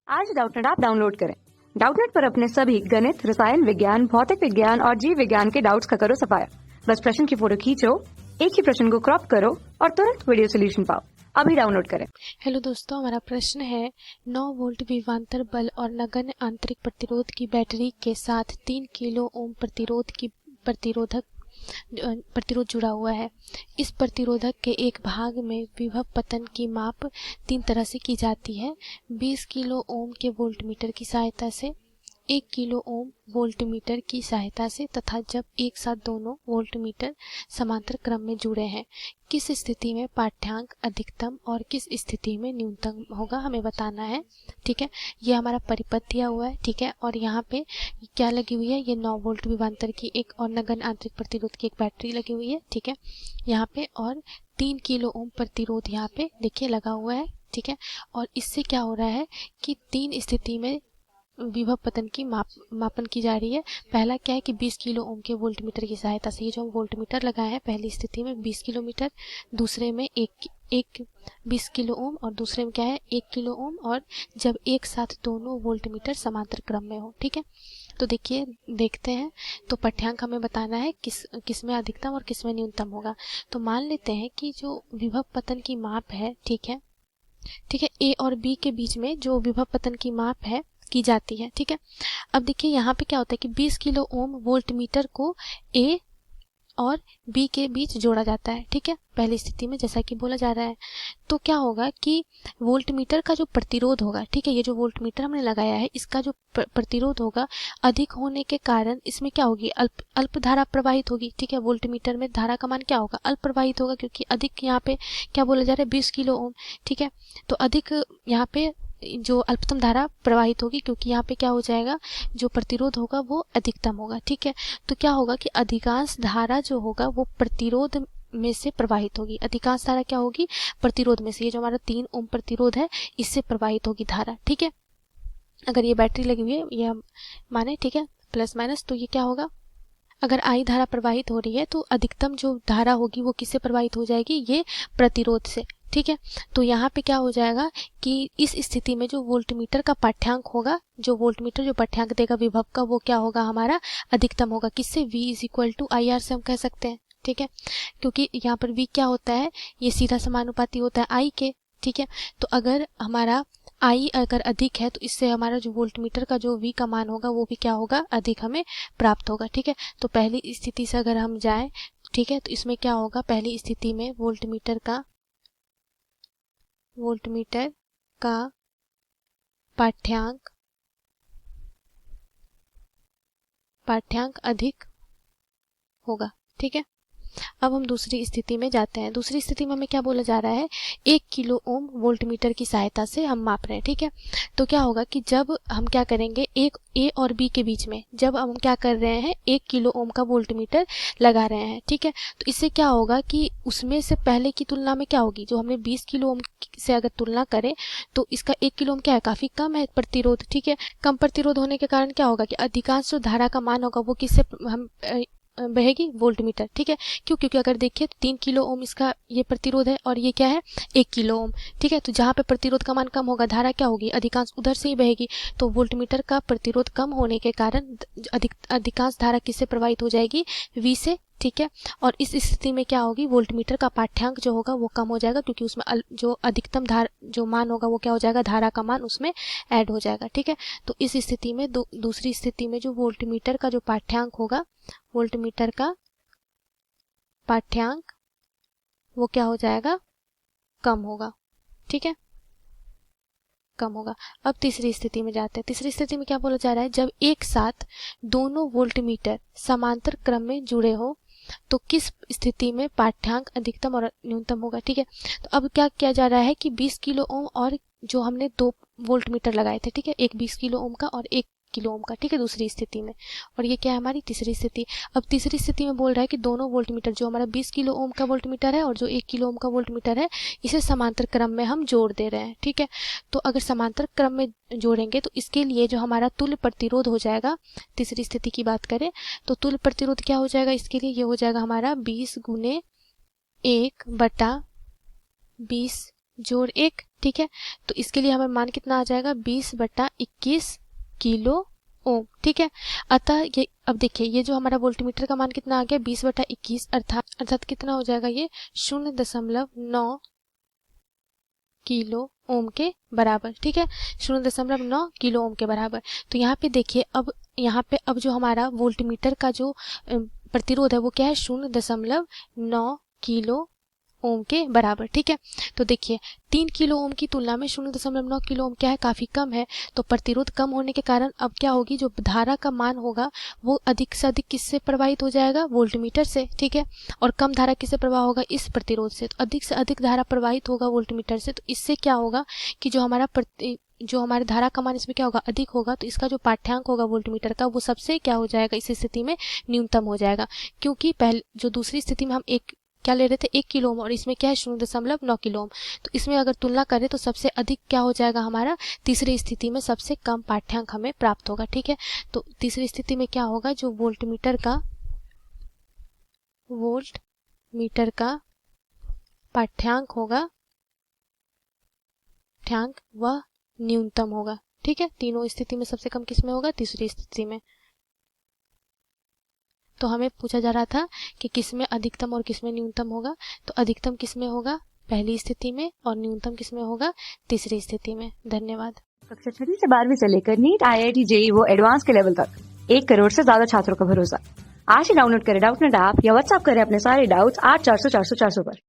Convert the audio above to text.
आज Doubtnut app download करें। Doubtnut पर अपने सभी गणित, रसायन विज्ञान, भौतिक विज्ञान और जीव विज्ञान के डाउट्स का करो सफाया। बस प्रश्न की फोटो खींचो, एक ही प्रश्न को क्रॉप करो और तुरंत वीडियो सोल्यूशन पाओ। अभी डाउनलोड करें। हेलो दोस्तों, हमारा प्रश्न है 9 वोल्ट विभवांतर बल और नगण्य आंतरिक प्रतिरोध की बैटरी के साथ 3 किलो ओम प्रतिरोध जुड़ा हुआ है। इस प्रतिरोधक के एक भाग में विभव पतन की माप 3 तरह से की जाती है: 20 किलो ओम के वोल्टमीटर की सहायता से, 1 किलो ओम वोल्टमीटर की सहायता से तथा जब एक साथ दोनों वोल्टमीटर समांतर क्रम में जुड़े हैं। किस स्थिति में पाठ्यांक अधिकतम और किस स्थिति में न्यूनतम होगा, हमें बताना है। ठीक है, ये हमारा परिपथ दिया हुआ है। ठीक है, और यहाँ पे क्या लगी हुई है, ये 9 वोल्ट विभवांतर की एक और नगण्य आंतरिक प्रतिरोध की एक बैटरी लगी हुई है। ठीक है, यहाँ पे और 3 किलो ओम प्रतिरोध यहाँ पे देखिए लगा हुआ है। ठीक है, और इससे क्या हो रहा है कि 3 स्थिति में विभव पतन की मापन की जा रही है। पहला क्या है कि 20 किलो ओम के वोल्टमीटर की सहायता से, ये जो हम वोल्टमीटर लगाए हैं पहली स्थिति में 20 किलोमीटर, दूसरे में एक 20 किलो ओम और दूसरे में क्या है 1 किलो ओम, और जब एक साथ दोनों वोल्टमीटर समांतर क्रम में हो। ठीक है, तो देखिए देखते हैं। तो पाठ्यांक हमें बताना है किस में अधिकतम और किस में न्यूनतम होगा। तो मान लेते हैं कि जो विभव पतन की माप है, ठीक है, ए और बी के बीच में जो विभव पतन की माप है की जाती है। ठीक है, अब देखिए यहाँ पे क्या होता है कि 20 किलो ओम वोल्टमीटर को ए और बी के बीच जोड़ा जाता है। ठीक है, पहली स्थिति में जैसा कि बोला जा रहा है, तो क्या होगा कि वोल्टमीटर का जो प्रतिरोध होगा, ठीक है, ये जो वोल्टमीटर हमने लगाया है इसका जो प्रतिरोध होगा अधिक होने के कारण इसमें क्या होगी, अल्प धारा प्रवाहित होगी। ठीक है, वोल्टमीटर में धारा का मान क्या होगा, अल्प प्रवाहित होगा, क्योंकि अधिक यहाँ पे क्या बोला जा रहा है 20 किलो ओम। ठीक है, तो अधिक यहाँ पे जो अल्पतम धारा प्रवाहित होगी, क्योंकि यहाँ पे क्या हो जाएगा, जो प्रतिरोध होगा वो अधिकतम होगा। ठीक है, तो क्या होगा कि अधिकांश धारा जो होगा वो प्रतिरोध में से प्रवाहित होगी। अधिकांश धारा क्या होगी, प्रतिरोध में से, ये जो हमारा 3 ओम प्रतिरोध है इससे प्रवाहित होगी धारा। ठीक है, अगर ये बैटरी लगी हुई है ये हम माने, ठीक है, प्लस माइनस, तो ये क्या होगा, अगर आई धारा प्रवाहित हो रही है तो अधिकतम जो धारा होगी वो किससे प्रवाहित हो जाएगी, ये प्रतिरोध से। ठीक है, तो यहाँ पे क्या हो जाएगा कि इस स्थिति में जो वोल्टमीटर का पाठ्यांक होगा, जो वोल्टमीटर जो पाठ्यांक देगा विभव का, वो क्या होगा, हमारा अधिकतम होगा। किससे, V = IR से हम कह सकते हैं। ठीक है, क्योंकि यहाँ पर V क्या होता है, ये सीधा समानुपाती होता है I के। ठीक है, तो अगर हमारा I अगर अधिक है तो इससे हमारा जो वोल्टमीटर का जो V का मान होगा वो भी क्या होगा, अधिक हमें प्राप्त होगा। ठीक है, तो पहली स्थिति से अगर हम जाएं, ठीक है, तो इसमें क्या होगा, पहली स्थिति में वोल्टमीटर का पाठ्यांक अधिक होगा। ठीक है, अब हम दूसरी स्थिति में जाते हैं। दूसरी स्थिति में हमें क्या बोला जा रहा है, 1 किलो ओम वोल्टमीटर की सहायता से हम माप रहे हैं। ठीक है, तो क्या होगा कि जब हम क्या करेंगे, एक ए और बी के बीच में जब हम क्या कर रहे हैं, 1 किलो ओम का वोल्टमीटर लगा रहे हैं। ठीक है, तो इससे क्या होगा कि उसमें से पहले की तुलना में क्या होगी, जो हमने 20 किलो ओम से अगर तुलना करें तो इसका 1 किलो ओम क्या है, काफी कम है प्रतिरोध। ठीक है, कम प्रतिरोध होने के कारण क्या होगा कि अधिकांश जो धारा का मान होगा वो किससे हम बहेगी, वोल्टमीटर। ठीक है, क्योंकि अगर देखिए तो 3 किलो ओम इसका ये प्रतिरोध है और ये क्या है 1 किलो ओम। ठीक है, तो जहाँ पे प्रतिरोध का मान कम होगा धारा क्या होगी, अधिकांश उधर से ही बहेगी। तो वोल्टमीटर का प्रतिरोध कम होने के कारण अधिकांश धारा किससे प्रवाहित हो जाएगी, V से। ठीक है, और इस स्थिति में क्या होगी, वोल्टमीटर का पाठ्यांक जो होगा वो कम हो जाएगा, क्योंकि उसमें जो अधिकतम धारा जो मान होगा वो क्या हो जाएगा, धारा का मान उसमें ऐड हो जाएगा। ठीक है, तो इस स्थिति में दूसरी स्थिति में जो वोल्टमीटर का जो पाठ्यांक होगा, वोल्टमीटर का पाठ्यांक वो क्या हो जाएगा, कम होगा। ठीक है, कम होगा। अब तीसरी स्थिति में जाते हैं। तीसरी स्थिति में क्या बोला जा रहा है, जब एक साथ दोनों वोल्टमीटर समांतर क्रम में जुड़े हो तो किस स्थिति में पाठ्यांक अधिकतम और न्यूनतम होगा। ठीक है, तो अब क्या किया जा रहा है कि 20 किलो ओम और जो हमने 2 वोल्टमीटर लगाए थे, ठीक है, एक 20 किलो ओम का और 1 किलो ओम का। ठीक है, दूसरी स्थिति में, और ये क्या है हमारी तीसरी स्थिति। अब तीसरी स्थिति में बोल रहा है कि दोनों वोल्टमीटर, जो हमारा 20 किलो ओम का वोल्टमीटर है और जो 1 किलो ओम का वोल्टमीटर है, इसे समांतर क्रम में हम जोड़ दे रहे हैं। ठीक है, तो अगर समांतर क्रम में जोड़ेंगे तो इसके लिए जो हमारा तुल्य प्रतिरोध हो जाएगा, तीसरी स्थिति की बात करें तो तुल्य प्रतिरोध क्या हो जाएगा, इसके लिए ये हो जाएगा हमारा 20 × 1/20 जोड़ 1, ठीक है। तो इसके लिए हमें मान कितना आ जाएगा 20/21 किलो ओम, ठीक है। अतः ये अब देखिए ये जो हमारा वोल्टमीटर का मान कितना आ गया 20/21 अर्थात कितना हो जाएगा ये 0.9 किलो ओम के बराबर, ठीक है। 0.9 किलो ओम के बराबर। तो यहाँ पे देखिए अब जो हमारा वोल्टमीटर का जो प्रतिरोध है वो क्या है 0.9 किलो ओम के बराबर, ठीक है। तो देखिए 3 किलो ओम की तुलना में 0.9 किलो ओम क्या है, काफी कम है। तो प्रतिरोध कम होने के कारण अब क्या होगी, जो धारा का मान होगा वो अधिक से अधिक किससे प्रवाहित हो जाएगा, वोल्टमीटर से, ठीक है। और कम धारा किससे प्रवाह होगा, इस प्रतिरोध से। तो अधिक से अधिक धारा प्रवाहित होगा वोल्टमीटर से। तो इससे क्या होगा कि जो हमारे धारा का मान इसमें क्या होगा, अधिक होगा। तो इसका जो पाठ्यांक होगा वोल्टमीटर का वो सबसे क्या हो जाएगा, इस स्थिति में न्यूनतम हो जाएगा। क्योंकि पहले जो दूसरी स्थिति में हम क्या ले रहे थे 1 किलो ओम, और इसमें क्या है 0.9 किलो ओम। तो इसमें अगर तुलना करें तो सबसे अधिक क्या हो जाएगा हमारा, तीसरी स्थिति में सबसे कम पाठ्यांक हमें प्राप्त होगा, ठीक है। तो तीसरी स्थिति में क्या होगा, जो वोल्टमीटर का पाठ्यांक होगा वह न्यूनतम होगा, ठीक है। तीनों स्थिति में सबसे कम किसमें होगा, तीसरी स्थिति में। तो हमें पूछा जा रहा था कि किसमें अधिकतम और किसमें न्यूनतम होगा। तो अधिकतम किसमें होगा, पहली स्थिति में, और न्यूनतम किसमें होगा, तीसरी स्थिति में। धन्यवाद। कक्षा 6वीं से 12वीं से लेकर नीट, IIT, JEE वो एडवांस के लेवल तक 1 करोड़ से ज्यादा छात्रों का भरोसा। आज ही डाउनलोड करें डाउटनेट ऐप या व्हाट्सएप करें अपने सारे डाउट्स 8400 400 400 पर।